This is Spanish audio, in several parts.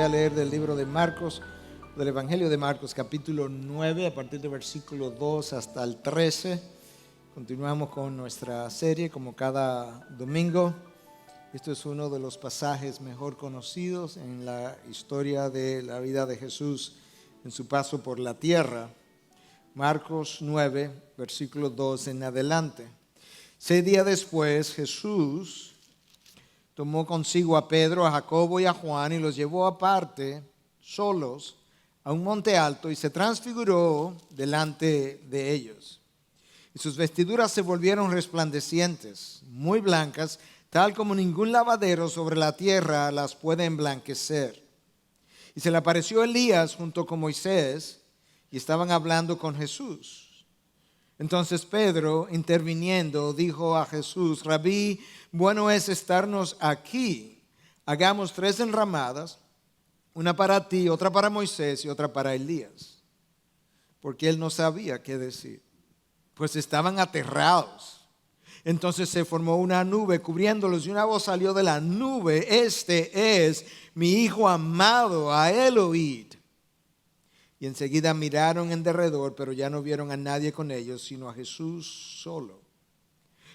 voy a leer del libro de Marcos, del Evangelio de Marcos, capítulo 9, a partir del versículo 2 hasta el 13. Continuamos con nuestra serie como cada domingo. Esto es uno de los pasajes mejor conocidos en la historia de la vida de Jesús en su paso por la tierra. Marcos 9, versículo 2 en adelante. 6 días después, Jesús tomó consigo a Pedro, a Jacobo y a Juan y los llevó aparte, solos, a un monte alto y se transfiguró delante de ellos. Y sus vestiduras se volvieron resplandecientes, muy blancas, tal como ningún lavadero sobre la tierra las puede emblanquecer. Y se le apareció Elías junto con Moisés y estaban hablando con Jesús. Entonces Pedro, interviniendo, dijo a Jesús: Rabí, bueno es estarnos aquí. Hagamos 3 enramadas, una para ti, otra para Moisés y otra para Elías. Porque él no sabía qué decir, pues estaban aterrados. Entonces se formó una nube cubriéndolos y una voz salió de la nube: Este es mi Hijo amado, a él oíd. Y enseguida miraron en derredor, pero ya no vieron a nadie con ellos, sino a Jesús solo.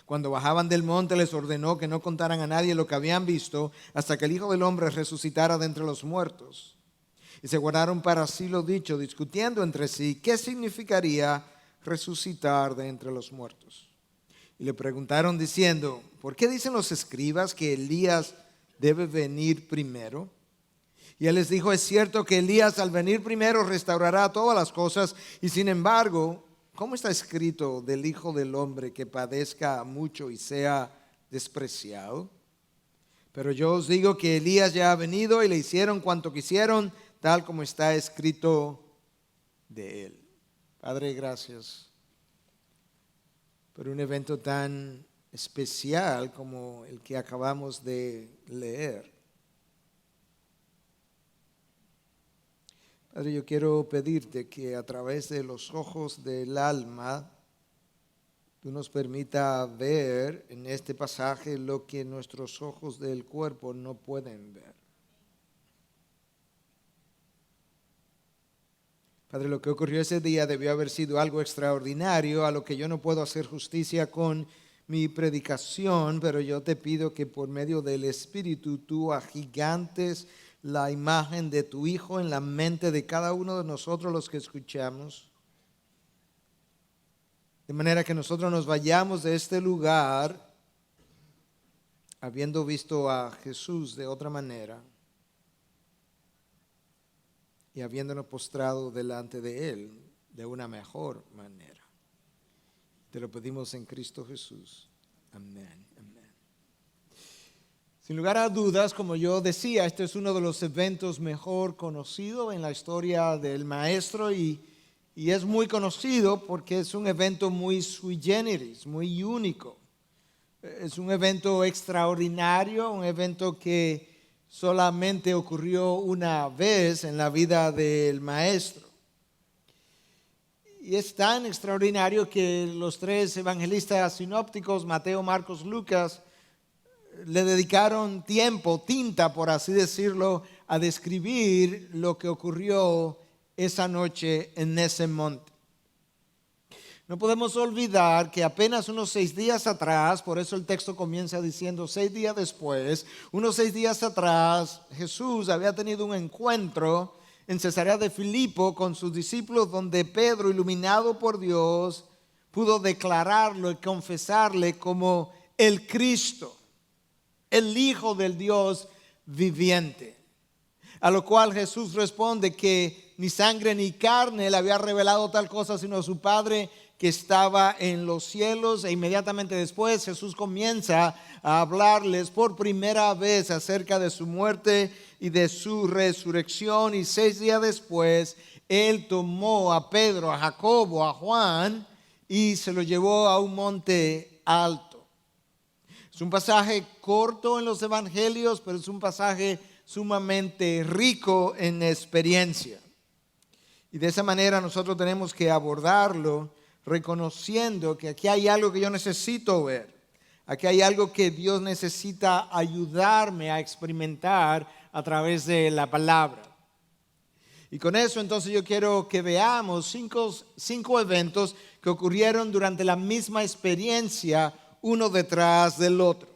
Cuando bajaban del monte les ordenó que no contaran a nadie lo que habían visto hasta que el Hijo del Hombre resucitara de entre los muertos. Y se guardaron para sí lo dicho, discutiendo entre sí qué significaría resucitar de entre los muertos. Y le preguntaron diciendo: ¿por qué dicen los escribas que Elías debe venir primero? Y él les dijo: es cierto que Elías al venir primero restaurará todas las cosas, y sin embargo, ¿cómo está escrito del Hijo del Hombre que padezca mucho y sea despreciado? Pero yo os digo que Elías ya ha venido y le hicieron cuanto quisieron, tal como está escrito de él. Padre, gracias por un evento tan especial como el que acabamos de leer. Padre, yo quiero pedirte que a través de los ojos del alma tú nos permita ver en este pasaje lo que nuestros ojos del cuerpo no pueden ver. Padre, lo que ocurrió ese día debió haber sido algo extraordinario, a lo que yo no puedo hacer justicia con mi predicación, pero yo te pido que por medio del Espíritu tú agigantes la imagen de tu Hijo en la mente de cada uno de nosotros los que escuchamos, de manera que nosotros nos vayamos de este lugar habiendo visto a Jesús de otra manera y habiéndonos postrado delante de Él de una mejor manera. Te lo pedimos en Cristo Jesús. Amén. Sin lugar a dudas, como yo decía, este es uno de los eventos mejor conocidos en la historia del Maestro y es muy conocido porque es un evento muy sui generis, muy único. Es un evento extraordinario, un evento que solamente ocurrió una vez en la vida del Maestro. Y es tan extraordinario que los 3 evangelistas sinópticos, Mateo, Marcos, Lucas, le dedicaron tiempo, tinta, por así decirlo, a describir lo que ocurrió esa noche en ese monte. No podemos olvidar que apenas unos 6 días atrás, por eso el texto comienza diciendo 6 días después, unos 6 días atrás Jesús había tenido un encuentro en Cesarea de Filipo con sus discípulos, donde Pedro, iluminado por Dios, pudo declararlo y confesarle como el Cristo, el Hijo del Dios viviente. A lo cual Jesús responde que ni sangre ni carne le había revelado tal cosa, sino su Padre que estaba en los cielos. E inmediatamente después Jesús comienza a hablarles por primera vez acerca de su muerte y de su resurrección. Y 6 días después Él tomó a Pedro, a Jacobo, a Juan y se lo llevó a un monte alto. Es un pasaje corto en los evangelios, pero es un pasaje sumamente rico en experiencia. Y de esa manera nosotros tenemos que abordarlo reconociendo que aquí hay algo que yo necesito ver. Aquí hay algo que Dios necesita ayudarme a experimentar a través de la palabra. Y con eso entonces yo quiero que veamos cinco eventos que ocurrieron durante la misma experiencia, uno detrás del otro.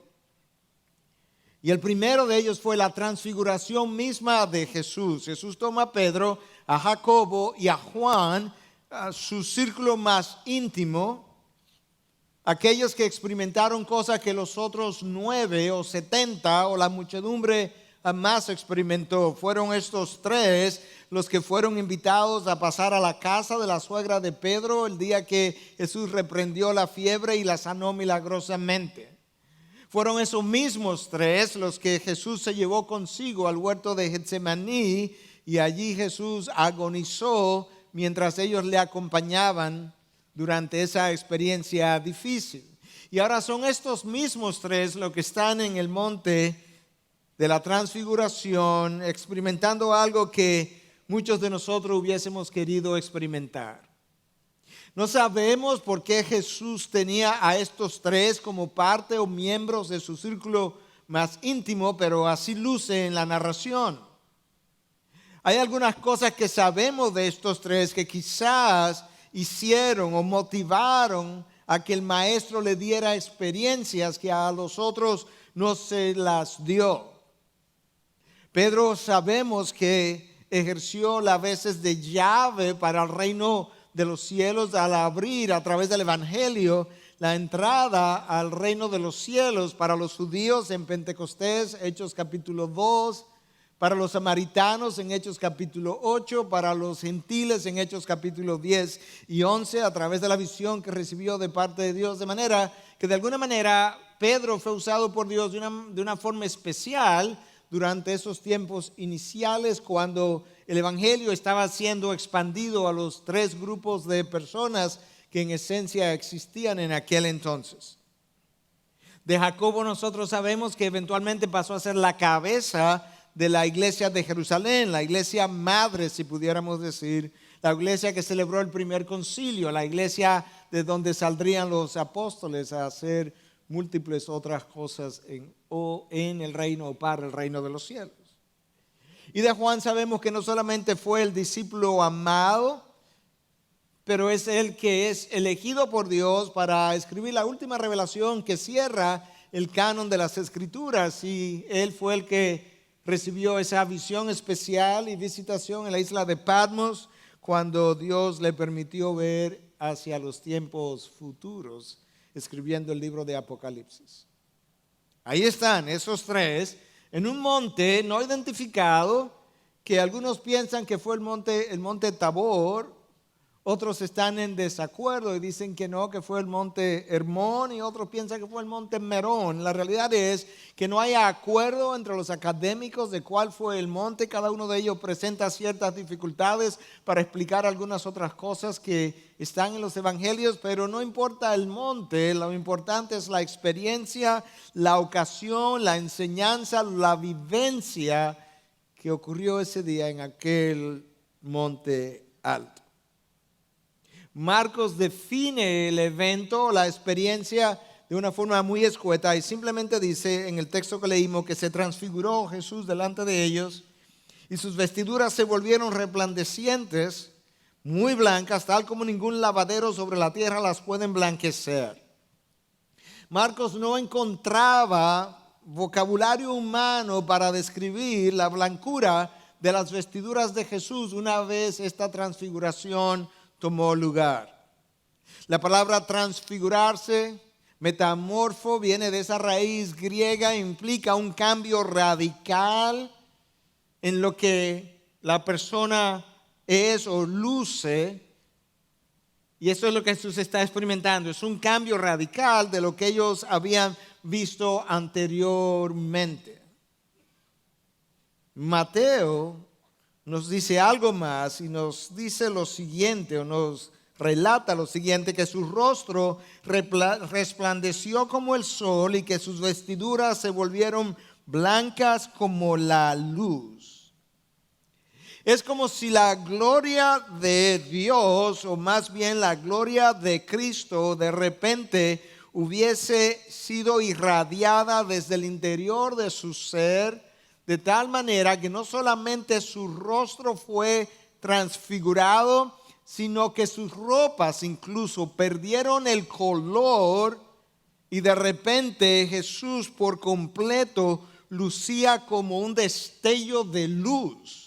Y el primero de ellos fue la transfiguración misma de Jesús. Jesús toma a Pedro, a Jacobo y a Juan, a su círculo más íntimo, aquellos que experimentaron cosas que los otros 9 o 70 o la muchedumbre más experimentó. Fueron estos 3 los que fueron invitados a pasar a la casa de la suegra de Pedro el día que Jesús reprendió la fiebre y la sanó milagrosamente. Fueron esos mismos 3 los que Jesús se llevó consigo al huerto de Getsemaní, y allí Jesús agonizó mientras ellos le acompañaban durante esa experiencia difícil. Y ahora son estos mismos 3 los que están en el monte de la transfiguración, experimentando algo que muchos de nosotros hubiésemos querido experimentar. No sabemos por qué Jesús tenía a estos 3 como parte o miembros de su círculo más íntimo, pero así luce en la narración. Hay algunas cosas que sabemos de estos 3 que quizás hicieron o motivaron a que el maestro le diera experiencias que a los otros no se las dio. Pedro sabemos que ejerció las veces de llave para el reino de los cielos al abrir a través del evangelio la entrada al reino de los cielos para los judíos en Pentecostés, Hechos capítulo 2, para los samaritanos en Hechos capítulo 8, para los gentiles en Hechos capítulo 10 y 11, a través de la visión que recibió de parte de Dios, de manera que de alguna manera Pedro fue usado por Dios de una forma especial durante esos tiempos iniciales, cuando el evangelio estaba siendo expandido a los 3 grupos de personas que en esencia existían en aquel entonces. De Jacobo nosotros sabemos que eventualmente pasó a ser la cabeza de la iglesia de Jerusalén, la iglesia madre, si pudiéramos decir, la iglesia que celebró el primer concilio, la iglesia de donde saldrían los apóstoles a hacer múltiples otras cosas en el reino o para el reino de los cielos. Y de Juan sabemos que no solamente fue el discípulo amado, pero es el que es elegido por Dios para escribir la última revelación que cierra el canon de las Escrituras, y él fue el que recibió esa visión especial y visitación en la isla de Patmos cuando Dios le permitió ver hacia los tiempos futuros, escribiendo el libro de Apocalipsis. Ahí están esos 3 en un monte no identificado, que algunos piensan que fue el monte Tabor, otros están en desacuerdo y dicen que no, que fue el monte Hermón, y otros piensan que fue el monte Merón. La realidad es que no hay acuerdo entre los académicos de cuál fue el monte. Cada uno de ellos presenta ciertas dificultades para explicar algunas otras cosas que están en los evangelios, pero no importa el monte, lo importante es la experiencia, la ocasión, la enseñanza, la vivencia que ocurrió ese día en aquel monte alto. Marcos define el evento, la experiencia, de una forma muy escueta, y simplemente dice en el texto que leímos que se transfiguró Jesús delante de ellos y sus vestiduras se volvieron resplandecientes, muy blancas, tal como ningún lavadero sobre la tierra las puede emblanquecer. Marcos no encontraba vocabulario humano para describir la blancura de las vestiduras de Jesús una vez esta transfiguración tomó lugar. La palabra transfigurarse, metamorfo, viene de esa raíz griega, implica un cambio radical en lo que la persona es o luce, y eso es lo que Jesús está experimentando. Es un cambio radical de lo que ellos habían visto anteriormente. Mateo nos dice algo más y nos dice lo siguiente, o nos relata lo siguiente, que su rostro resplandeció como el sol y que sus vestiduras se volvieron blancas como la luz. Es como si la gloria de Dios, o más bien la gloria de Cristo, de repente hubiese sido irradiada desde el interior de su ser, de tal manera que no solamente su rostro fue transfigurado, sino que sus ropas incluso perdieron el color y de repente Jesús por completo lucía como un destello de luz.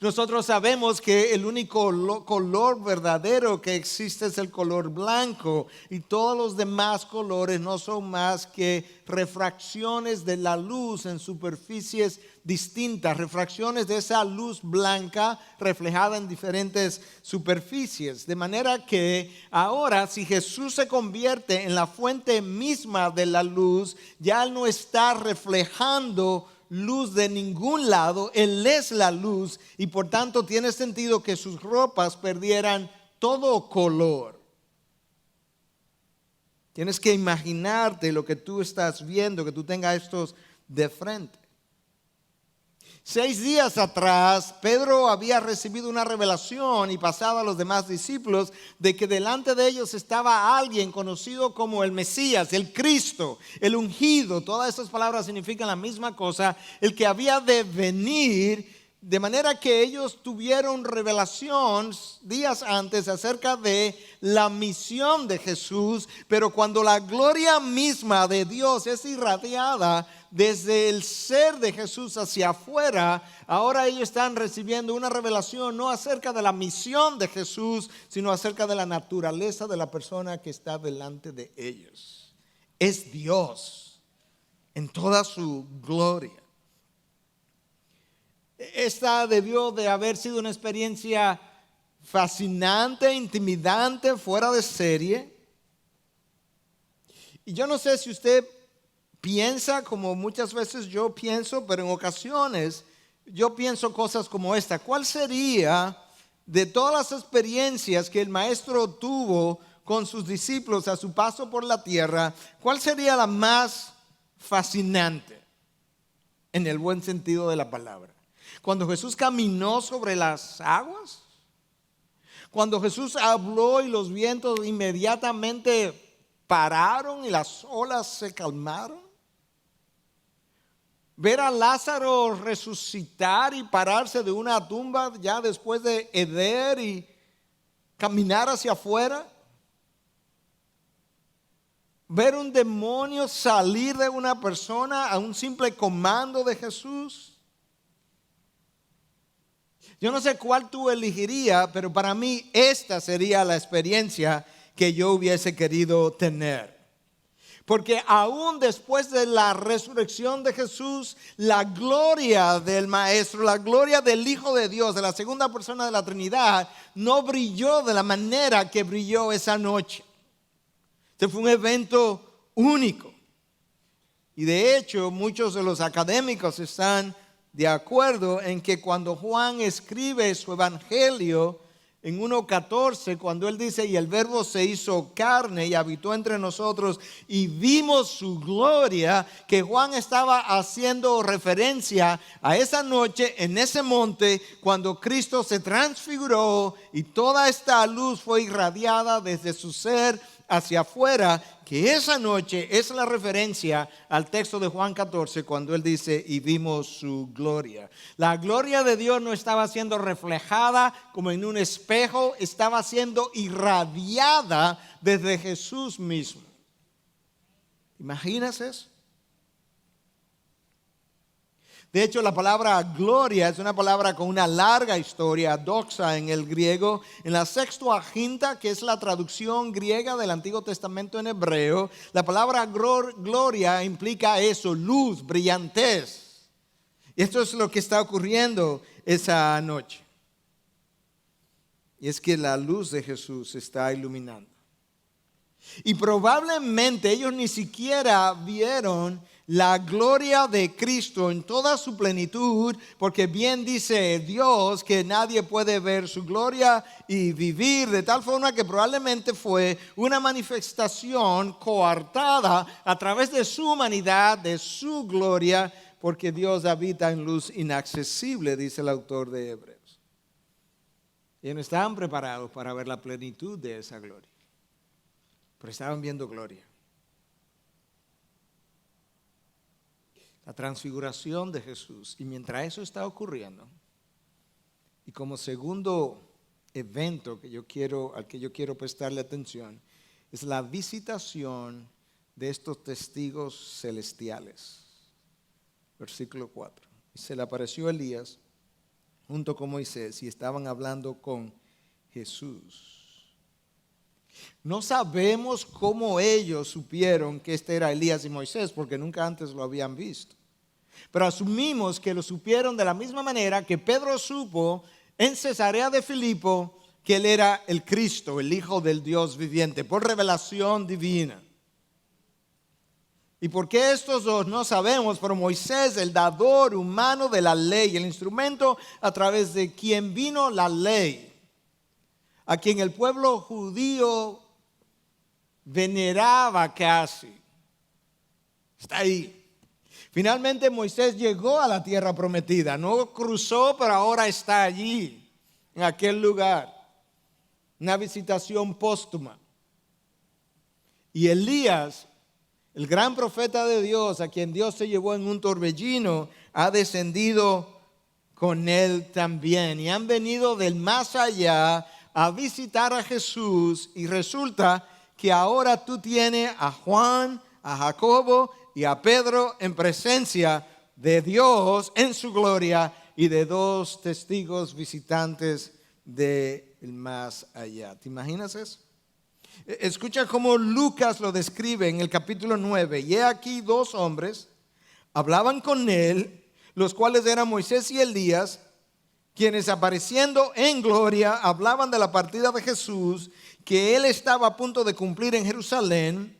Nosotros sabemos que el único color verdadero que existe es el color blanco y todos los demás colores no son más que refracciones de la luz en superficies distintas, refracciones de esa luz blanca reflejada en diferentes superficies. De manera que ahora si Jesús se convierte en la fuente misma de la luz, ya Él no está reflejando luz de ningún lado, Él es la luz y por tanto tiene sentido que sus ropas perdieran todo color. Tienes que imaginarte lo que tú estás viendo, que tú tengas estos de frente. 6 días atrás, Pedro había recibido una revelación y pasado a los demás discípulos de que delante de ellos estaba alguien conocido como el Mesías, el Cristo, el ungido. Todas estas palabras significan la misma cosa, el que había de venir. De manera que ellos tuvieron revelación días antes acerca de la misión de Jesús, pero cuando la gloria misma de Dios es irradiada desde el ser de Jesús hacia afuera, ahora ellos están recibiendo una revelación no acerca de la misión de Jesús, sino acerca de la naturaleza de la persona que está delante de ellos. Es Dios en toda su gloria. Esta debió de haber sido una experiencia fascinante, intimidante, fuera de serie. Y yo no sé si usted piensa como muchas veces yo pienso, pero en ocasiones yo pienso cosas como esta. ¿Cuál sería de todas las experiencias que el maestro tuvo con sus discípulos a su paso por la tierra, cuál sería la más fascinante en el buen sentido de la palabra? Cuando Jesús caminó sobre las aguas, cuando Jesús habló y los vientos inmediatamente pararon y las olas se calmaron. Ver a Lázaro resucitar y pararse de una tumba ya después de heder y caminar hacia afuera. Ver un demonio salir de una persona a un simple comando de Jesús. Yo no sé cuál tú elegirías, pero para mí esta sería la experiencia que yo hubiese querido tener. Porque aún después de la resurrección de Jesús, la gloria del Maestro, la gloria del Hijo de Dios, de la segunda persona de la Trinidad, no brilló de la manera que brilló esa noche. Este fue un evento único. Y de hecho, muchos de los académicos están de acuerdo en que cuando Juan escribe su evangelio en 1:14, cuando él dice, y el verbo se hizo carne y habitó entre nosotros y vimos su gloria, que Juan estaba haciendo referencia a esa noche en ese monte cuando Cristo se transfiguró y toda esta luz fue irradiada desde su ser hacia afuera, que esa noche es la referencia al texto de Juan 14 cuando él dice y vimos su gloria. La gloria de Dios no estaba siendo reflejada como en un espejo, estaba siendo irradiada desde Jesús mismo. ¿Imaginas eso? De hecho, la palabra gloria es una palabra con una larga historia, doxa en el griego. En la Sextuaginta, que es la traducción griega del Antiguo Testamento en hebreo, la palabra gloria implica eso, luz, brillantez. Y esto es lo que está ocurriendo esa noche. Y es que la luz de Jesús está iluminando. Y probablemente ellos ni siquiera vieron la gloria de Cristo en toda su plenitud, porque bien dice Dios que nadie puede ver su gloria y vivir, de tal forma que probablemente fue una manifestación coartada a través de su humanidad, de su gloria, porque Dios habita en luz inaccesible, dice el autor de Hebreos. Y no estaban preparados para ver la plenitud de esa gloria, pero estaban viendo gloria. la transfiguración de Jesús. Y mientras eso está ocurriendo, y como segundo evento al que yo quiero prestarle atención, es la visitación de estos testigos celestiales. Versículo 4. Y se le apareció Elías junto con Moisés y estaban hablando con Jesús. No sabemos cómo ellos supieron que este era Elías y Moisés, porque nunca antes lo habían visto. Pero asumimos que lo supieron de la misma manera que Pedro supo en Cesarea de Filipo que él era el Cristo, el Hijo del Dios viviente, por revelación divina. ¿Y por qué estos dos? No sabemos, pero Moisés, el dador humano de la ley, el instrumento a través de quien vino la ley, a quien el pueblo judío veneraba casi, está ahí. Finalmente Moisés llegó a la tierra prometida, no cruzó, pero ahora está allí, en aquel lugar. Una visitación póstuma. Y Elías, el gran profeta de Dios, a quien Dios se llevó en un torbellino, ha descendido con él también. Y han venido del más allá a visitar a Jesús. Y resulta que ahora tú tienes a Juan, a Jacobo y a Pedro en presencia de Dios en su gloria y de dos testigos visitantes del más allá. ¿Te imaginas eso? Escucha cómo Lucas lo describe en el capítulo 9. Y he aquí dos hombres hablaban con él, los cuales eran Moisés y Elías, quienes apareciendo en gloria hablaban de la partida de Jesús, que él estaba a punto de cumplir en Jerusalén.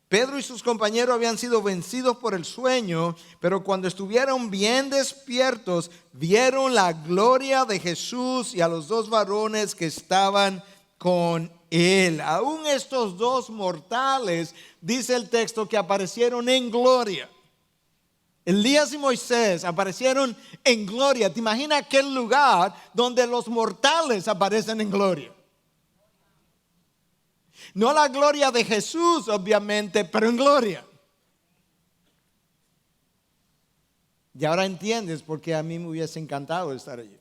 Pedro y sus compañeros habían sido vencidos por el sueño, pero cuando estuvieron bien despiertos, vieron la gloria de Jesús y a los dos varones que estaban con él. Aún estos dos mortales, dice el texto, que aparecieron en gloria. Elías y Moisés aparecieron en gloria. ¿Te imaginas aquel lugar donde los mortales aparecen en gloria? No la gloria de Jesús, obviamente, pero en gloria. Y ahora entiendes por qué a mí me hubiese encantado estar allí.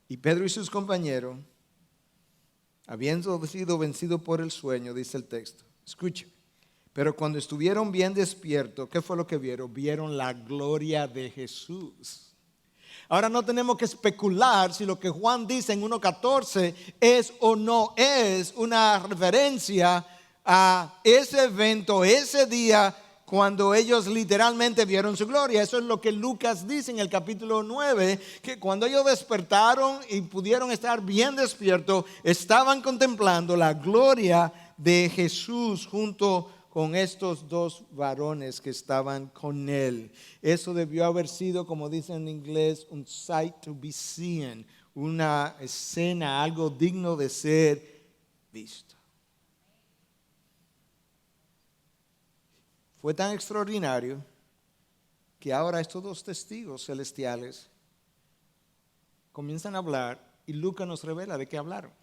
Y Pedro y sus compañeros, habiendo sido vencidos por el sueño, dice el texto, escucha, pero cuando estuvieron bien despiertos, ¿qué fue lo que vieron? Vieron la gloria de Jesús. Ahora no tenemos que especular si lo que Juan dice en 1:14 es o no es una referencia a ese evento, ese día, cuando ellos literalmente vieron su gloria. Eso es lo que Lucas dice en el capítulo 9, que cuando ellos despertaron y pudieron estar bien despiertos, estaban contemplando la gloria de Jesús junto con estos dos varones que estaban con él. Eso debió haber sido, como dicen en inglés, un sight to be seen, una escena, algo digno de ser visto. Fue tan extraordinario que ahora estos dos testigos celestiales comienzan a hablar y Lucas nos revela de qué hablaron.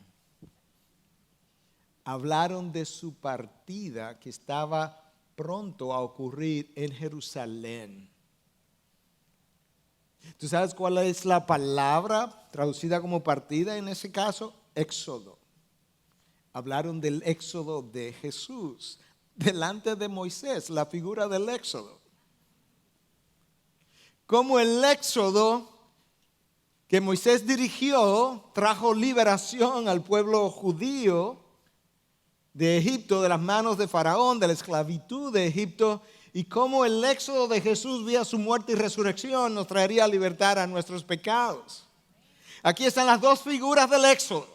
Hablaron de su partida que estaba pronto a ocurrir en Jerusalén. ¿Tú sabes cuál es la palabra traducida como partida en ese caso? Éxodo. Hablaron del éxodo de Jesús delante de Moisés, la figura del éxodo. Como el éxodo que Moisés dirigió trajo liberación al pueblo judío de Egipto, de las manos de Faraón, de la esclavitud de Egipto, y cómo el éxodo de Jesús vía su muerte y resurrección nos traería libertad a nuestros pecados. Aquí están las dos figuras del éxodo,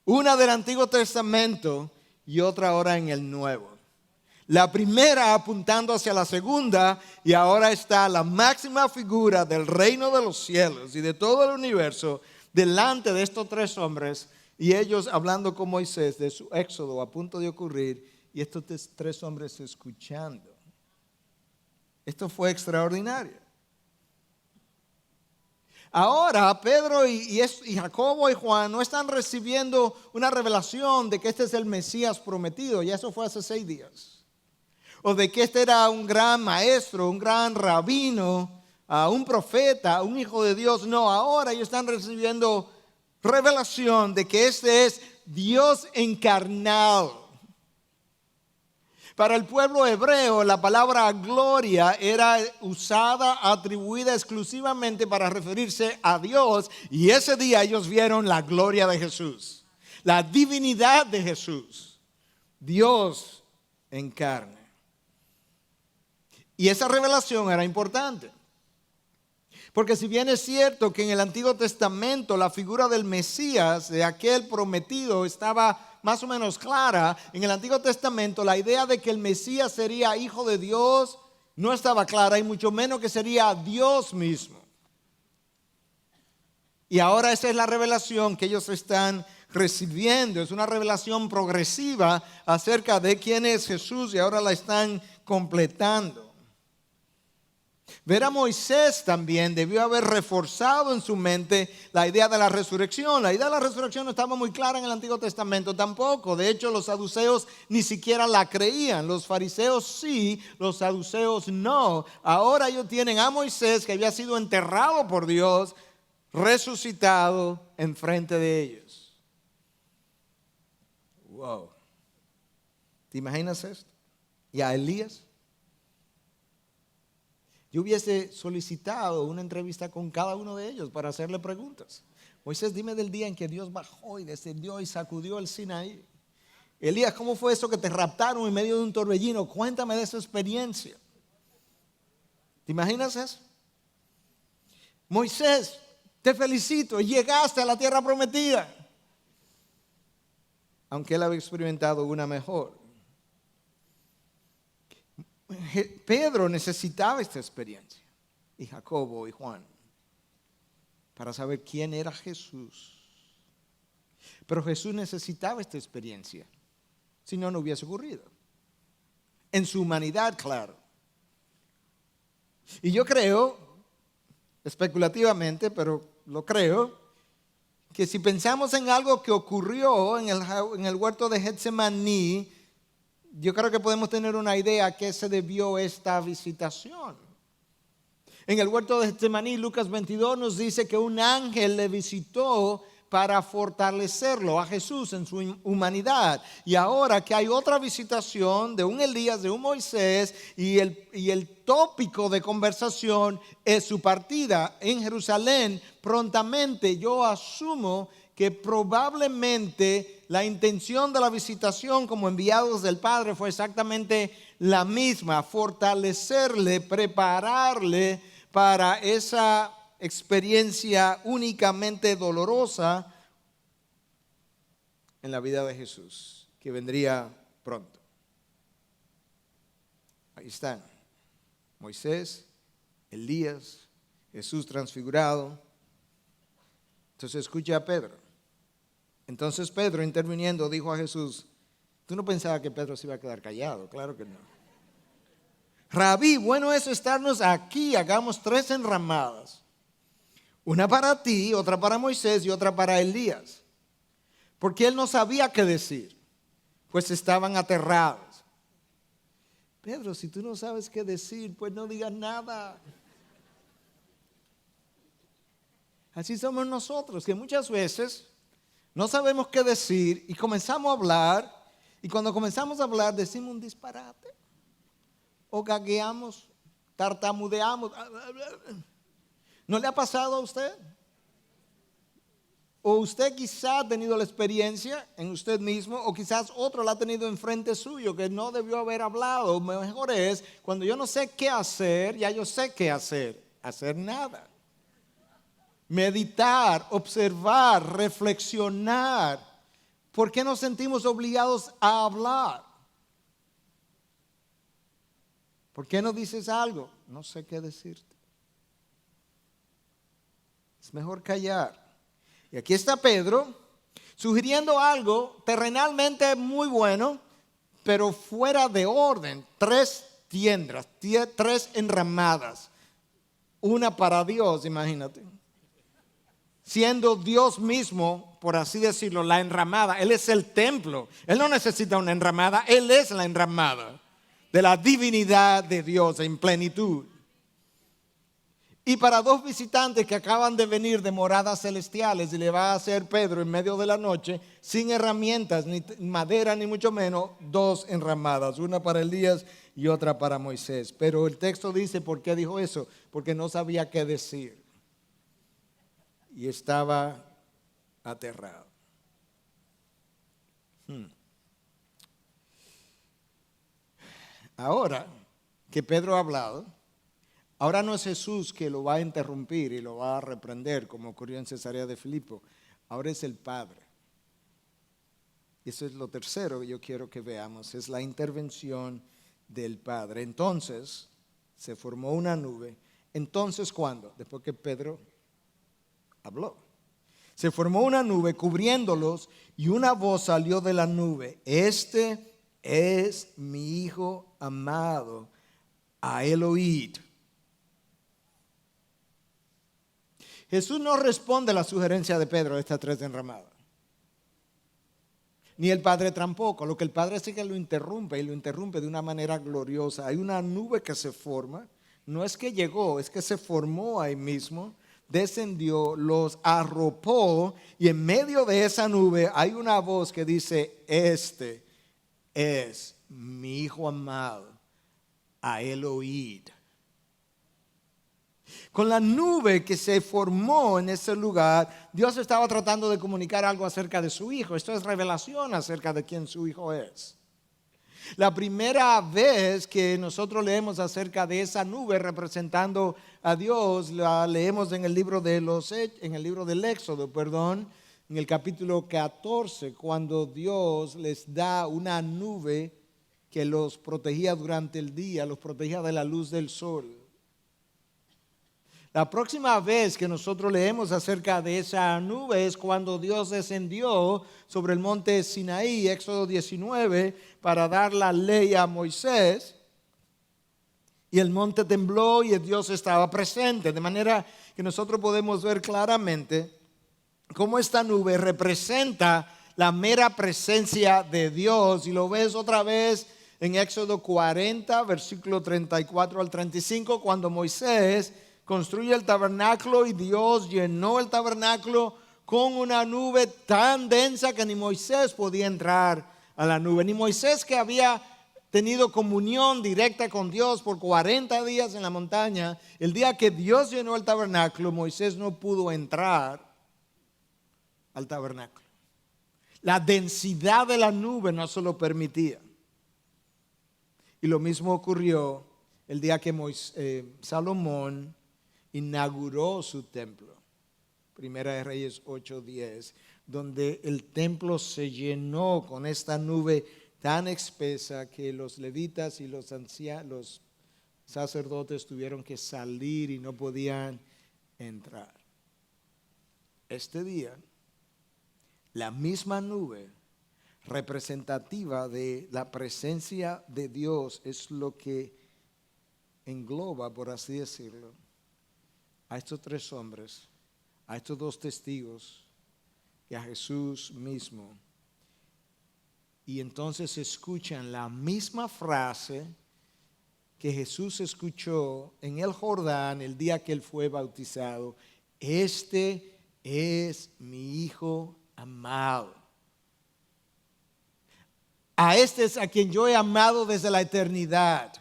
una del Antiguo Testamento y otra ahora en el Nuevo. La primera apuntando hacia la segunda, y ahora está la máxima figura del reino de los cielos y de todo el universo delante de estos tres hombres, y ellos hablando con Moisés de su éxodo a punto de ocurrir, y estos tres hombres escuchando. Esto fue extraordinario. Ahora Pedro y Jacobo y Juan no están recibiendo una revelación de que este es el Mesías prometido, y eso fue hace 6 días. o de que este era un gran maestro, un gran rabino, un profeta, un hijo de Dios. No, ahora ellos están recibiendo revelación de que este es Dios encarnado. Para el pueblo hebreo, la palabra gloria era usada, atribuida exclusivamente para referirse a Dios. Y ese día ellos vieron la gloria de Jesús, la divinidad de Jesús, Dios en carne. Y esa revelación era importante. Porque si bien es cierto que en el Antiguo Testamento la figura del Mesías, de aquel prometido, estaba más o menos clara, en el Antiguo Testamento la idea de que el Mesías sería hijo de Dios no estaba clara, y mucho menos que sería Dios mismo. Y ahora esa es la revelación que ellos están recibiendo. Es una revelación progresiva acerca de quién es Jesús, y ahora la están completando. Ver a Moisés también debió haber reforzado en su mente la idea de la resurrección. La idea de la resurrección no estaba muy clara en el Antiguo Testamento tampoco. De hecho, los saduceos ni siquiera la creían. Los fariseos sí, los saduceos no. Ahora ellos tienen a Moisés, que había sido enterrado por Dios, resucitado enfrente de ellos. Wow. ¿Te imaginas esto? ¿Y a Elías? Yo hubiese solicitado una entrevista con cada uno de ellos para hacerle preguntas. Moisés, dime del día en que Dios bajó y descendió y sacudió el Sinaí. Elías, ¿cómo fue eso que te raptaron en medio de un torbellino? Cuéntame de esa experiencia. ¿Te imaginas eso? Moisés, te felicito, llegaste a la tierra prometida. Aunque él había experimentado una mejor. Pedro necesitaba esta experiencia, y Jacobo y Juan, para saber quién era Jesús. Pero Jesús necesitaba esta experiencia, si no, no hubiese ocurrido. En su humanidad, claro. Y yo creo, especulativamente, pero lo creo, que si pensamos en algo que ocurrió en el huerto de Getsemaní, yo creo que podemos tener una idea a qué se debió esta visitación. En el huerto de Getsemaní, Lucas 22 nos dice que un ángel le visitó para fortalecerlo a Jesús en su humanidad. Y ahora que hay otra visitación de un Elías, de un Moisés, y el tópico de conversación es su partida en Jerusalén, prontamente yo asumo que probablemente la intención de la visitación como enviados del Padre fue exactamente la misma: fortalecerle, prepararle para esa experiencia únicamente dolorosa en la vida de Jesús, que vendría pronto. Ahí están Moisés, Elías, Jesús transfigurado. Entonces escucha a Pedro. Entonces Pedro, interviniendo, dijo a Jesús: ¿tú no pensabas que Pedro se iba a quedar callado? Claro que no. Rabí, bueno es estarnos aquí, hagamos 3 enramadas. Una para ti, otra para Moisés y otra para Elías. Porque él no sabía qué decir, pues estaban aterrados. Pedro, si tú no sabes qué decir, pues no digas nada. Así somos nosotros, que muchas veces no sabemos qué decir y comenzamos a hablar, y cuando comenzamos a hablar decimos un disparate, o gagueamos, tartamudeamos. ¿No le ha pasado a usted? O usted quizás ha tenido la experiencia en usted mismo, o quizás otro la ha tenido enfrente suyo que no debió haber hablado. Mejor es, cuando yo no sé qué hacer, ya yo sé qué hacer nada. Meditar, observar, reflexionar. ¿Por qué nos sentimos obligados a hablar? ¿Por qué no dices algo? No sé qué decirte. Es mejor callar. Y aquí está Pedro sugiriendo algo terrenalmente muy bueno, pero fuera de orden. 3 tiendas, 3 enramadas. Una para Dios, imagínate. Siendo Dios mismo, por así decirlo, la enramada. Él es el templo. Él no necesita una enramada, Él es la enramada. de la divinidad de Dios en plenitud. Y para dos visitantes que acaban de venir de moradas celestiales y le va a hacer Pedro en medio de la noche, sin herramientas, ni madera, ni mucho menos, dos enramadas, una para Elías y otra para Moisés. Pero el texto dice, ¿por qué dijo eso? Porque no sabía qué decir. Y estaba aterrado. Ahora que Pedro ha hablado, ahora no es Jesús que lo va a interrumpir y lo va a reprender como ocurrió en Cesarea de Filipo. Ahora es el Padre. Eso es lo tercero que yo quiero que veamos, es la intervención del Padre. Entonces se formó una nube. Entonces, ¿cuándo? Después que Pedro habló. Se formó una nube cubriéndolos y una voz salió de la nube. Este es mi Hijo amado, a él oíd. Jesús no responde a la sugerencia de Pedro de estas tres enramadas. Ni el Padre tampoco. Lo que el Padre hace es que lo interrumpe, y lo interrumpe de una manera gloriosa. Hay una nube que se forma. No es que llegó, es que se formó ahí mismo. Descendió, los arropó, y en medio de esa nube hay una voz que dice: este es mi Hijo amado, a él oíd. Con la nube que se formó en ese lugar, Dios estaba tratando de comunicar algo acerca de su Hijo. Esto es revelación acerca de quién su Hijo es. La primera vez que nosotros leemos acerca de esa nube representando a Dios, la leemos en el libro del Éxodo, en el capítulo 14, cuando Dios les da una nube que los protegía durante el día, los protegía de la luz del sol. La próxima vez que nosotros leemos acerca de esa nube es cuando Dios descendió sobre el monte Sinaí, Éxodo 19, para dar la ley a Moisés. Y el monte tembló y Dios estaba presente. De manera que nosotros podemos ver claramente cómo esta nube representa la mera presencia de Dios. Y lo ves otra vez en Éxodo 40, versículo 34 al 35, cuando Moisés construye el tabernáculo y Dios llenó el tabernáculo con una nube tan densa que ni Moisés podía entrar a la nube. Ni Moisés, que había tenido comunión directa con Dios por 40 días en la montaña, el día que Dios llenó el tabernáculo, Moisés no pudo entrar al tabernáculo. La densidad de la nube no se lo permitía. Y lo mismo ocurrió el día que Salomón inauguró su templo, Primera de Reyes 8:10, donde el templo se llenó con esta nube tan espesa que los levitas y los sacerdotes tuvieron que salir y no podían entrar. Este día, la misma nube representativa de la presencia de Dios es lo que engloba, por así decirlo, a estos tres hombres, a estos dos testigos y a Jesús mismo. Y entonces escuchan la misma frase que Jesús escuchó en el Jordán el día que él fue bautizado: este es mi Hijo amado. A este es a quien yo he amado desde la eternidad.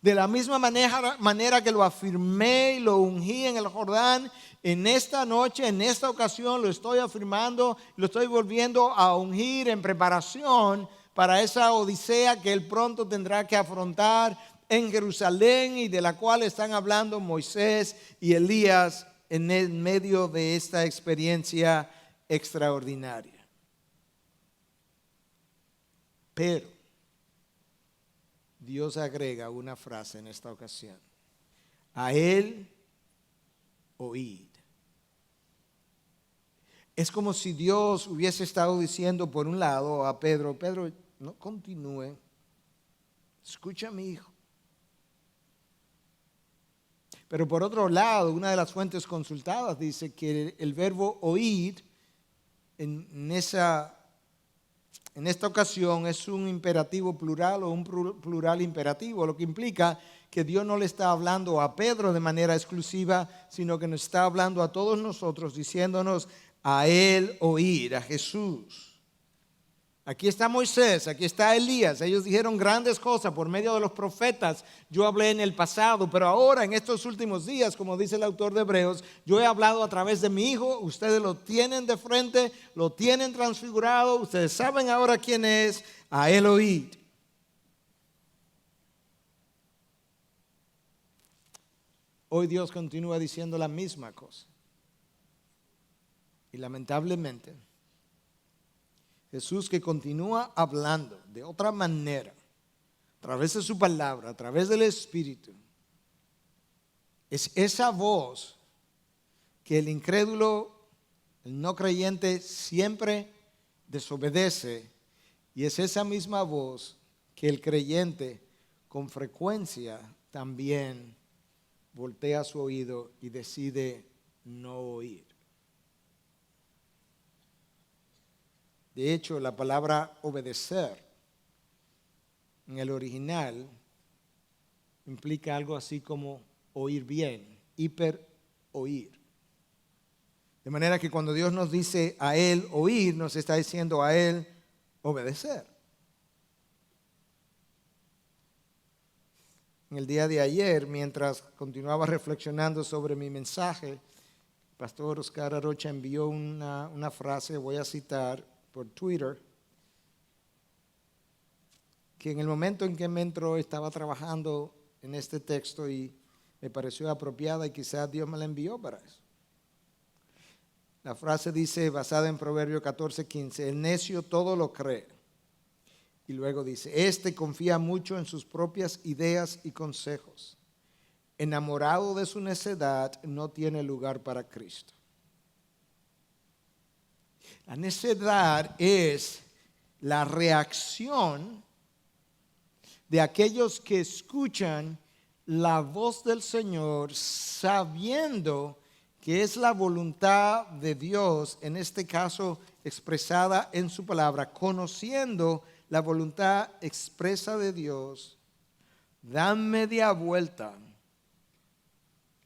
De la misma manera que lo afirmé y lo ungí en el Jordán, en esta noche, en esta ocasión, lo estoy afirmando, lo estoy volviendo a ungir en preparación para esa odisea que él pronto tendrá que afrontar en Jerusalén, y de la cual están hablando Moisés y Elías en el medio de esta experiencia extraordinaria. Pero Dios agrega una frase en esta ocasión: a él oíd. Es como si Dios hubiese estado diciendo por un lado a Pedro: Pedro, no continúe, escucha a mi hijo. Pero por otro lado, una de las fuentes consultadas dice que el verbo oír en en esta ocasión es un imperativo plural o un plural imperativo, lo que implica que Dios no le está hablando a Pedro de manera exclusiva, sino que nos está hablando a todos nosotros, diciéndonos a Él oír, a Jesús. Aquí está Moisés, aquí está Elías. Ellos dijeron grandes cosas por medio de los profetas. Yo hablé en el pasado, pero ahora en estos últimos días, como dice el autor de Hebreos, yo he hablado a través de mi Hijo. Ustedes lo tienen de frente, lo tienen transfigurado. Ustedes saben ahora quién es, a Él oíd. Hoy Dios continúa diciendo la misma cosa. Y lamentablemente, Jesús, que continúa hablando de otra manera, a través de su palabra, a través del Espíritu, es esa voz que el incrédulo, el no creyente, siempre desobedece, y es esa misma voz que el creyente con frecuencia también voltea su oído y decide no oír. De hecho, la palabra obedecer en el original implica algo así como oír bien, hiperoír. De manera que cuando Dios nos dice a Él oír, nos está diciendo a Él obedecer. En el día de ayer, mientras continuaba reflexionando sobre mi mensaje, el pastor Oscar Arocha envió una frase, voy a citar, por Twitter, que en el momento en que me entró estaba trabajando en este texto y me pareció apropiada y quizás Dios me la envió para eso. La frase dice, basada en Proverbio 14:15, el necio todo lo cree. Y luego dice, este confía mucho en sus propias ideas y consejos. Enamorado de su necedad, no tiene lugar para Cristo. La necedad es la reacción de aquellos que escuchan la voz del Señor sabiendo que es la voluntad de Dios, en este caso expresada en su palabra, conociendo la voluntad expresa de Dios, dan media vuelta,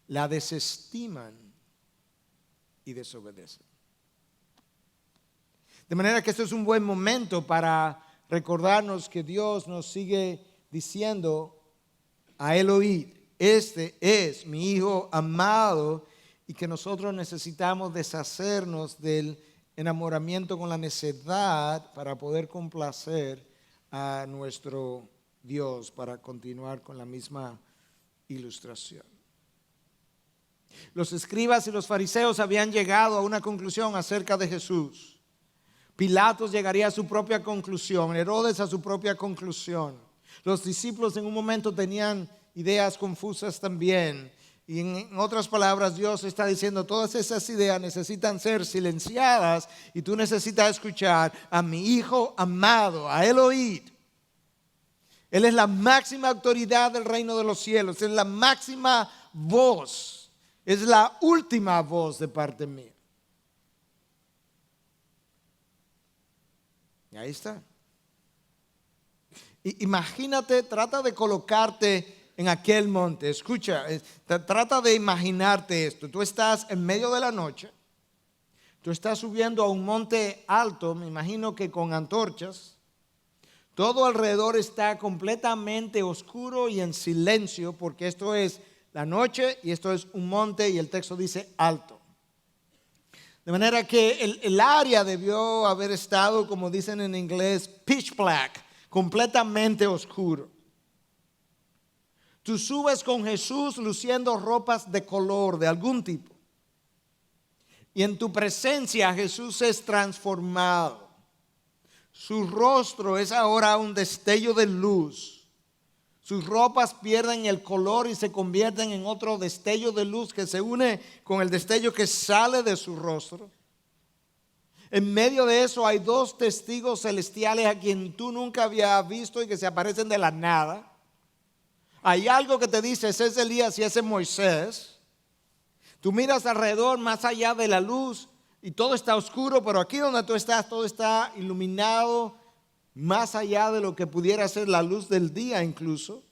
la desestiman y desobedecen. De manera que este es un buen momento para recordarnos que Dios nos sigue diciendo a Él oír, este es mi Hijo amado, y que nosotros necesitamos deshacernos del enamoramiento con la necedad para poder complacer a nuestro Dios, para continuar con la misma ilustración. Los escribas y los fariseos habían llegado a una conclusión acerca de Jesús. Pilatos llegaría a su propia conclusión, Herodes a su propia conclusión. Los discípulos en un momento tenían ideas confusas también. Y en otras palabras, Dios está diciendo, todas esas ideas necesitan ser silenciadas y tú necesitas escuchar a mi Hijo amado, a Él oíd. Él es la máxima autoridad del reino de los cielos, es la máxima voz, es la última voz de parte mía. Y ahí está. Imagínate, trata de colocarte en aquel monte. Escucha, trata de imaginarte esto. Tú estás en medio de la noche. Tú estás subiendo a un monte alto, me imagino que con antorchas. Todo alrededor está completamente oscuro y en silencio, porque esto es la noche y esto es un monte y el texto dice alto. De manera que el área debió haber estado, como dicen en inglés, pitch black, completamente oscuro. Tú subes con Jesús luciendo ropas de color de algún tipo. Y en tu presencia Jesús es transformado. Su rostro es ahora un destello de luz. Sus ropas pierden el color y se convierten en otro destello de luz que se une con el destello que sale de su rostro. En medio de eso hay dos testigos celestiales a quien tú nunca habías visto y que se aparecen de la nada. Hay algo que te dice, ese es Elías y ese es Moisés. Tú miras alrededor más allá de la luz y todo está oscuro, pero aquí donde tú estás todo está iluminado más allá de lo que pudiera ser la luz del día incluso.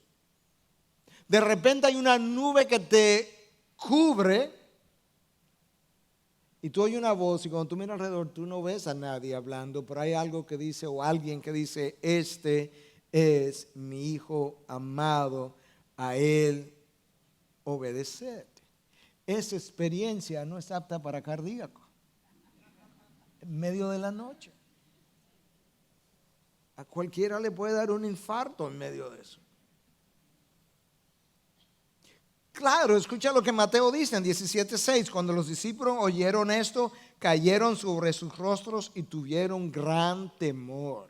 De repente hay una nube que te cubre y tú oyes una voz y cuando tú miras alrededor tú no ves a nadie hablando, pero hay algo que dice o alguien que dice, este es mi hijo amado, a él obedeced. Esa experiencia no es apta para cardíaco. En medio de la noche. A cualquiera le puede dar un infarto en medio de eso. Claro, escucha lo que Mateo dice en 17:6. Cuando los discípulos oyeron esto, cayeron sobre sus rostros y tuvieron gran temor.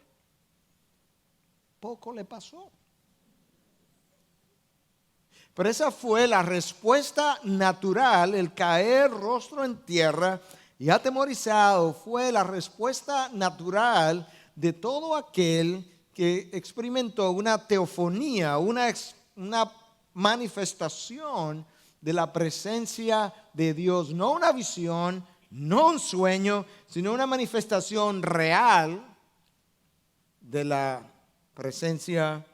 Poco le pasó. Pero esa fue la respuesta natural, el caer rostro en tierra y atemorizado fue la respuesta natural de todo aquel que experimentó una teofonía, una manifestación de la presencia de Dios. No una visión, no un sueño, sino una manifestación real de la presencia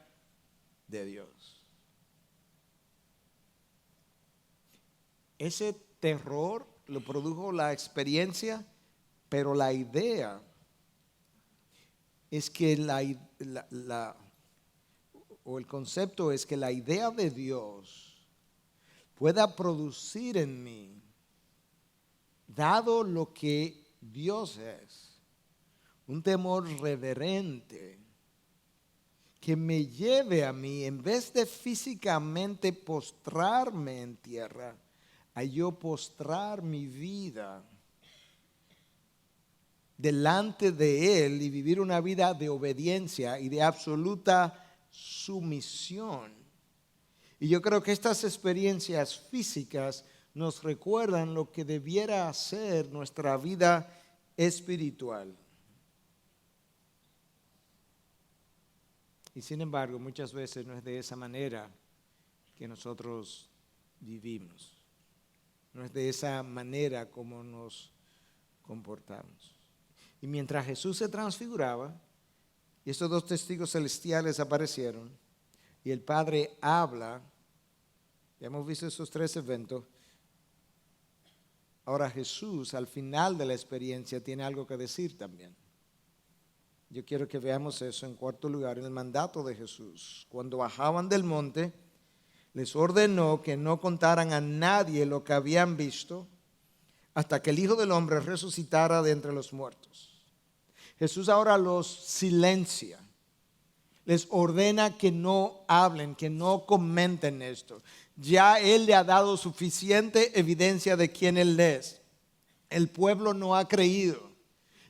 de Dios. Ese terror lo produjo la experiencia, pero la idea es que o el concepto es que la idea de Dios pueda producir en mí, dado lo que Dios es, un temor reverente que me lleve a mí, en vez de físicamente postrarme en tierra, a yo postrar mi vida delante de Él y vivir una vida de obediencia y de absoluta sumisión. Y yo creo que estas experiencias físicas nos recuerdan lo que debiera ser nuestra vida espiritual. Y sin embargo, muchas veces no es de esa manera que nosotros vivimos. No es de esa manera como nos comportamos. Y mientras Jesús se transfiguraba, y estos dos testigos celestiales aparecieron, y el Padre habla, ya hemos visto esos tres eventos, ahora Jesús al final de la experiencia tiene algo que decir también. Yo quiero que veamos eso en cuarto lugar, en el mandato de Jesús. Cuando bajaban del monte, les ordenó que no contaran a nadie lo que habían visto hasta que el Hijo del Hombre resucitara de entre los muertos. Jesús ahora los silencia, les ordena que no hablen, que no comenten esto. Ya Él le ha dado suficiente evidencia de quién Él es. El pueblo no ha creído.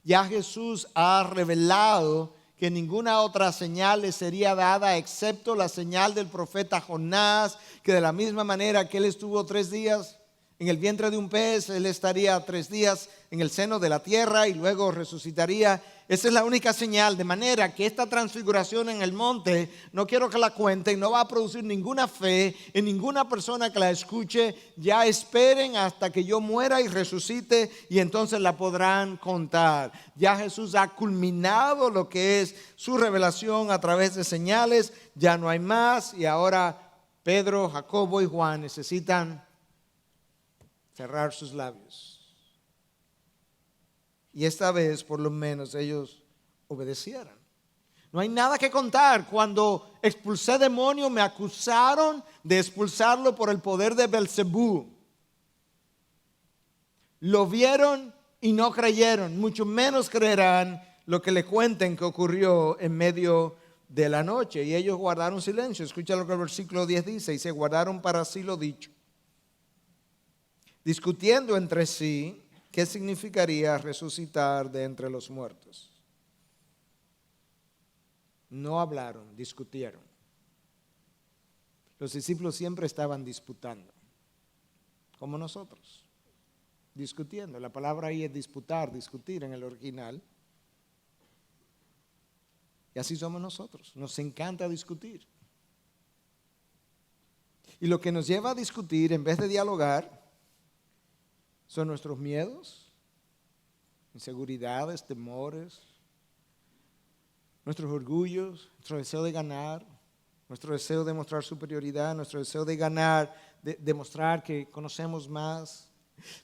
Ya Jesús ha revelado que ninguna otra señal le sería dada excepto la señal del profeta Jonás, que de la misma manera que él estuvo 3 días en el vientre de un pez, él estaría 3 días en el seno de la tierra y luego resucitaría. Esa es la única señal, de manera que esta transfiguración en el monte, no quiero que la cuenten, no va a producir ninguna fe en ninguna persona que la escuche. Ya esperen hasta que yo muera y resucite y entonces la podrán contar. Ya Jesús ha culminado lo que es su revelación a través de señales, ya no hay más y ahora Pedro, Jacobo y Juan necesitan cerrar sus labios. Y esta vez, por lo menos, ellos obedecieron. No hay nada que contar. Cuando expulsé demonios, me acusaron de expulsarlo por el poder de Belcebú. Lo vieron y no creyeron. Mucho menos creerán lo que le cuenten que ocurrió en medio de la noche. Y ellos guardaron silencio. Escucha lo que el versículo 10 dice. Y se guardaron para sí lo dicho, discutiendo entre sí qué significaría resucitar de entre los muertos. No hablaron, discutieron. Los discípulos siempre estaban disputando, como nosotros, discutiendo. La palabra ahí es disputar, discutir en el original. Y así somos nosotros, nos encanta discutir. Y lo que nos lleva a discutir en vez de dialogar son nuestros miedos, inseguridades, temores, nuestros orgullos, nuestro deseo de ganar, nuestro deseo de mostrar superioridad, nuestro deseo de ganar, de demostrar que conocemos más.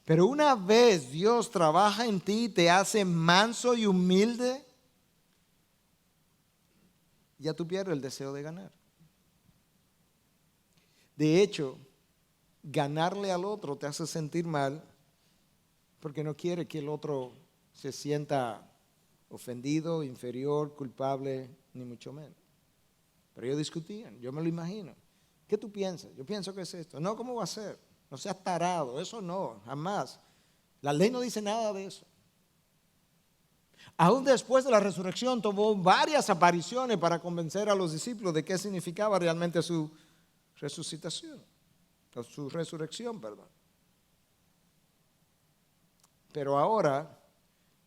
Pero una vez Dios trabaja en ti, te hace manso y humilde, ya tú pierdes el deseo de ganar. De hecho, ganarle al otro te hace sentir mal porque no quiere que el otro se sienta ofendido, inferior, culpable, ni mucho menos. Pero ellos discutían, yo me lo imagino. ¿Qué tú piensas? Yo pienso que es esto. No, ¿cómo va a ser? No seas tarado, eso no, jamás. La ley no dice nada de eso. Aún después de la resurrección tomó varias apariciones para convencer a los discípulos de qué significaba realmente su resucitación, o su resurrección, perdón. Pero ahora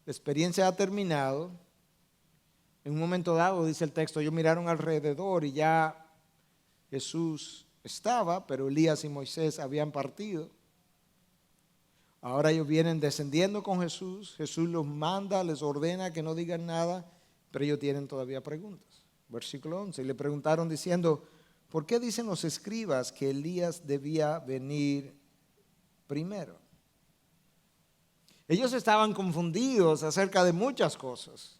la experiencia ha terminado. En un momento dado, dice el texto, ellos miraron alrededor y ya Jesús estaba, pero Elías y Moisés habían partido. Ahora ellos vienen descendiendo con Jesús. Jesús los manda, les ordena que no digan nada, pero ellos tienen todavía preguntas. Versículo 11, y le preguntaron diciendo, ¿por qué dicen los escribas que Elías debía venir primero? Ellos estaban confundidos acerca de muchas cosas,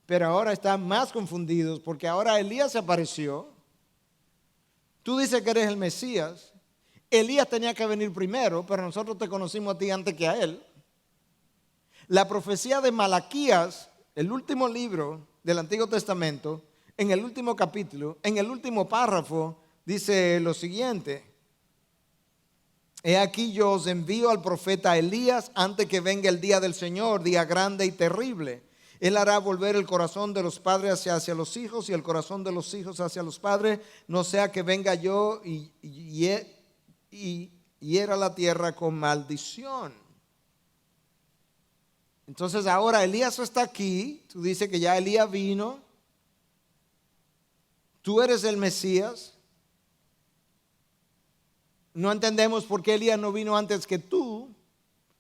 pero ahora están más confundidos porque ahora Elías se apareció. Tú dices que eres el Mesías. Elías tenía que venir primero, pero nosotros te conocimos a ti antes que a él. La profecía de Malaquías, el último libro del Antiguo Testamento, en el último capítulo, en el último párrafo, dice lo siguiente: he aquí yo os envío al profeta Elías antes que venga el día del Señor, día grande y terrible. Él hará volver el corazón de los padres hacia los hijos y el corazón de los hijos hacia los padres, no sea que venga yo y hiera la tierra con maldición. Entonces ahora Elías está aquí, tú dices que ya Elías vino, tú eres el Mesías. No entendemos por qué Elías no vino antes que tú.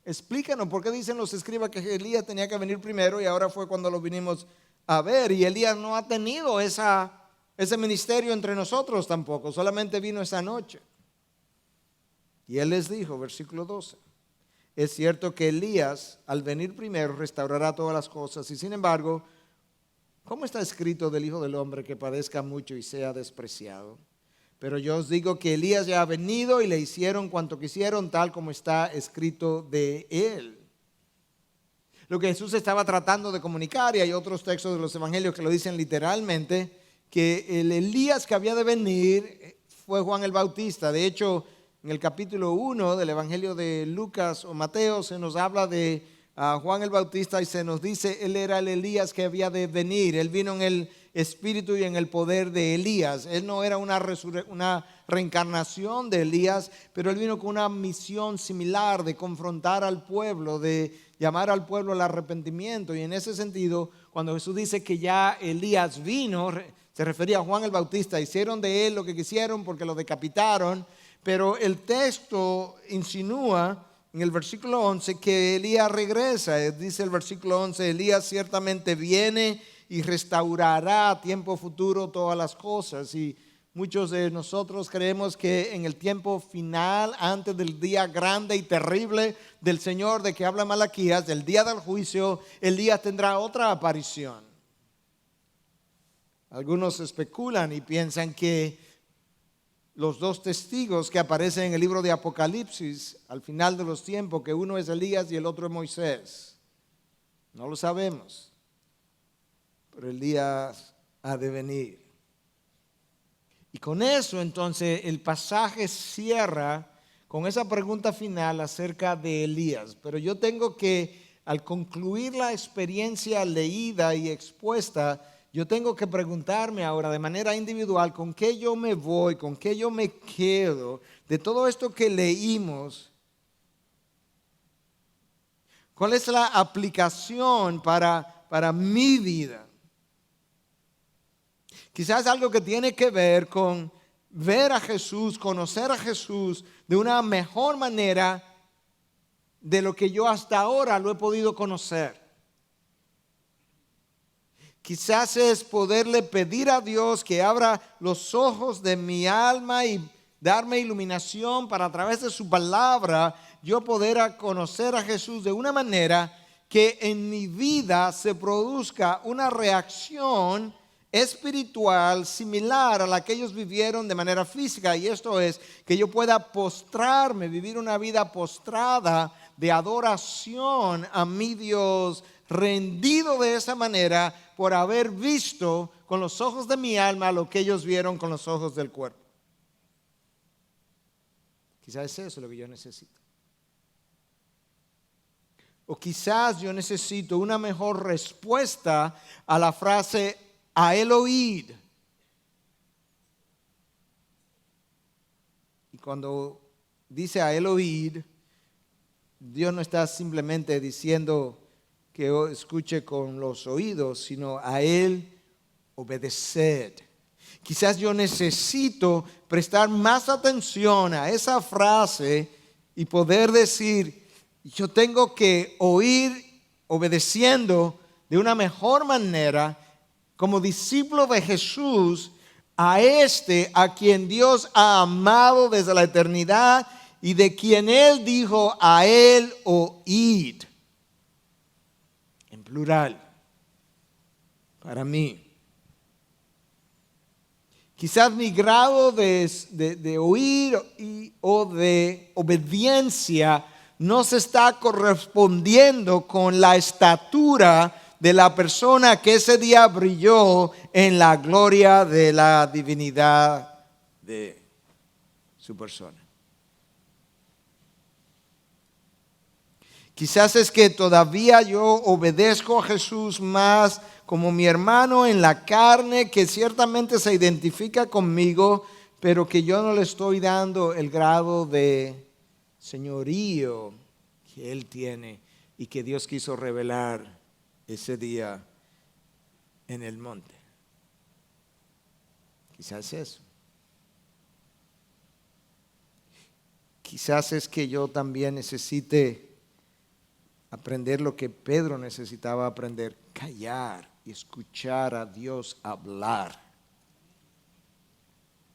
Explícanos por qué dicen los escribas que Elías tenía que venir primero y ahora fue cuando lo vinimos a ver. Y Elías no ha tenido ese ministerio entre nosotros tampoco, solamente vino esa noche. Y él les dijo, versículo 12, es cierto que Elías al venir primero restaurará todas las cosas y sin embargo, ¿cómo está escrito del Hijo del Hombre que padezca mucho y sea despreciado? Pero yo os digo que Elías ya ha venido y le hicieron cuanto quisieron, tal como está escrito de él. Lo que Jesús estaba tratando de comunicar, y hay otros textos de los evangelios que lo dicen literalmente, que el Elías que había de venir fue Juan el Bautista. De hecho, en el capítulo 1 del evangelio de Lucas o Mateo se nos habla de Juan el Bautista y se nos dice, él era el Elías que había de venir. Él vino en el espíritu y en el poder de Elías. Él no era una reencarnación de Elías, pero él vino con una misión similar de confrontar al pueblo, de llamar al pueblo al arrepentimiento. Y en ese sentido, cuando Jesús dice que ya Elías vino, se refería a Juan el Bautista. Hicieron de él lo que quisieron porque lo decapitaron, pero el texto insinúa en el versículo 11 que Elías regresa. Dice el versículo 11, Elías ciertamente viene y restaurará a tiempo futuro todas las cosas. Y muchos de nosotros creemos que en el tiempo final, antes del día grande y terrible del Señor de que habla Malaquías, del día del juicio, Elías tendrá otra aparición. Algunos especulan y piensan que los dos testigos que aparecen en el libro de Apocalipsis al final de los tiempos, que uno es Elías y el otro es Moisés, no lo sabemos, pero Elías ha de venir. Y con eso entonces el pasaje cierra con esa pregunta final acerca de Elías. Pero yo tengo que, al concluir la experiencia leída y expuesta, yo tengo que preguntarme ahora de manera individual con qué yo me voy, con qué yo me quedo de todo esto que leímos. ¿Cuál es la aplicación para mi vida? Quizás algo que tiene que ver con ver a Jesús, conocer a Jesús de una mejor manera de lo que yo hasta ahora lo he podido conocer. Quizás es poderle pedir a Dios que abra los ojos de mi alma y darme iluminación para a través de su palabra yo poder conocer a Jesús de una manera que en mi vida se produzca una reacción espiritual similar a la que ellos vivieron de manera física. Y esto es que yo pueda postrarme, vivir una vida postrada de adoración a mi Dios, rendido de esa manera por haber visto con los ojos de mi alma lo que ellos vieron con los ojos del cuerpo. Quizás es eso lo que yo necesito. O quizás yo necesito una mejor respuesta a la frase a él oíd. Y cuando dice a él oíd, Dios no está simplemente diciendo que escuche con los oídos, sino a él obedeced. Quizás yo necesito prestar más atención a esa frase y poder decir, yo tengo que oír obedeciendo de una mejor manera como discípulo de Jesús a a quien Dios ha amado desde la eternidad y de quien Él dijo a él oíd. En plural, para mí. Quizás mi grado de oír o de obediencia no se está correspondiendo con la estatura de la persona que ese día brilló en la gloria de la divinidad de su persona. Quizás es que todavía yo obedezco a Jesús más como mi hermano en la carne, que ciertamente se identifica conmigo, pero que yo no le estoy dando el grado de señorío que Él tiene y que Dios quiso revelar ese día en el monte. Quizás eso. Quizás es que yo también necesite aprender lo que Pedro necesitaba aprender, callar y escuchar a Dios hablar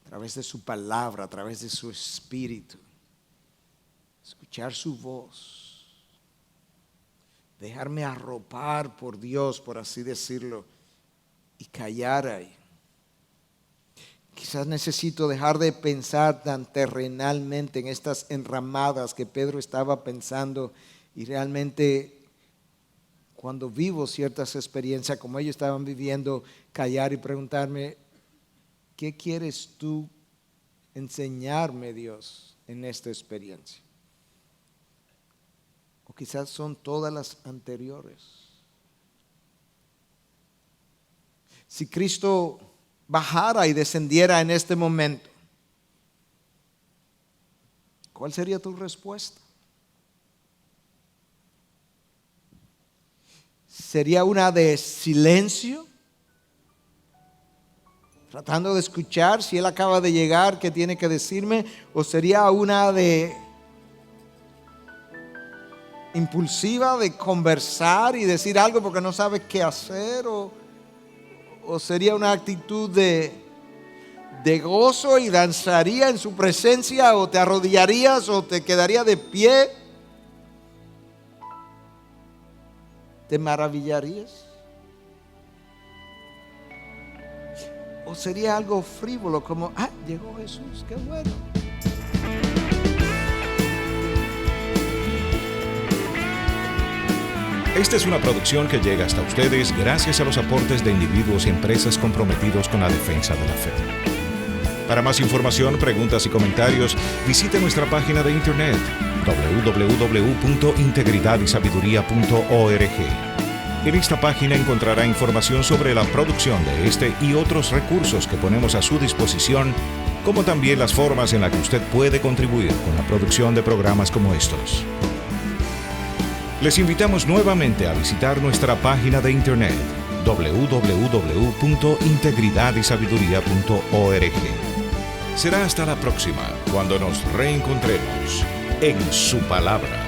a través de su palabra, a través de su espíritu. Escuchar su voz, dejarme arropar por Dios, por así decirlo, y callar ahí. Quizás necesito dejar de pensar tan terrenalmente en estas enramadas que Pedro estaba pensando y realmente cuando vivo ciertas experiencias como ellos estaban viviendo, callar y preguntarme, ¿qué quieres tú enseñarme, Dios, en esta experiencia? O quizás son todas las anteriores. Si Cristo bajara y descendiera en este momento, ¿cuál sería tu respuesta? ¿Sería una de silencio? Tratando de escuchar si Él acaba de llegar, ¿qué tiene que decirme? ¿O sería una de impulsiva, de conversar y decir algo porque no sabes qué hacer? ¿O sería una actitud de gozo y danzaría en su presencia? ¿O te arrodillarías o te quedaría de pie? ¿Te maravillarías? ¿O sería algo frívolo como, llegó Jesús, qué bueno? Esta es una producción que llega hasta ustedes gracias a los aportes de individuos y empresas comprometidos con la defensa de la fe. Para más información, preguntas y comentarios, visite nuestra página de internet www.integridadisabiduría.org. En esta página encontrará información sobre la producción de este y otros recursos que ponemos a su disposición, como también las formas en las que usted puede contribuir con la producción de programas como estos. Les invitamos nuevamente a visitar nuestra página de internet www.integridadisabiduría.org. Será hasta la próxima, cuando nos reencontremos en su palabra.